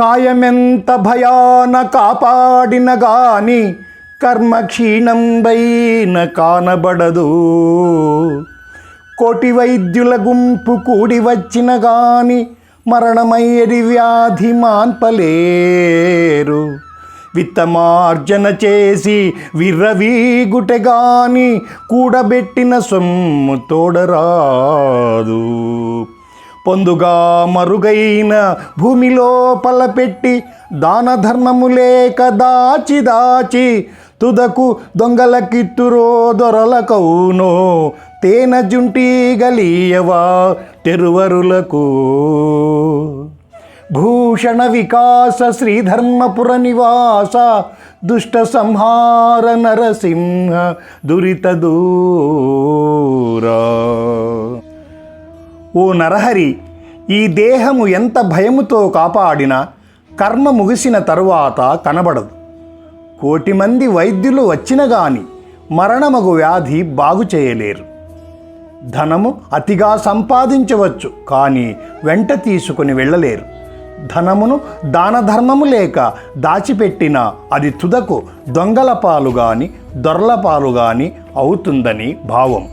కాయమెంత భయాన కాపాడిన గాని కర్మ క్షీణంబైన కానబడదు. కోటి వైద్యుల గుంపు కూడి వచ్చిన గాని మరణమయ్యడి వ్యాధి మాన్పలేరు. విత్తమార్జన చేసి విర్రవీగుటెగాని కూడబెట్టిన సొమ్ము తోడరాదు. పొందుగా మరుగైన భూమి లోపల పెట్టి దాన ధర్మము లేక దాచి దాచి తుదకు దొంగల కిత్తురో దొరలకౌనో తేన జుంటి గలీయవా తెరువరులకు. భూషణ వికాస శ్రీధర్మపుర నివాస దుష్ట సంహార నరసింహ దురిత దూరా. ఓ నరహరి, ఈ దేహము ఎంత భయముతో కాపాడినా కర్మ ముగిసిన తరువాత కనబడదు. 1,000,000 మంది వైద్యులు వచ్చిన గాని మరణమగు వ్యాధి బాగు చేయలేరు. ధనము అతిగా సంపాదించవచ్చు, కానీ వెంట తీసుకుని వెళ్ళలేరు. ధనమును దాన ధర్మము లేక దాచిపెట్టినా అది తుదకు దొంగల పాలు గాని దొరల పాలు గాని అవుతుందని భావం.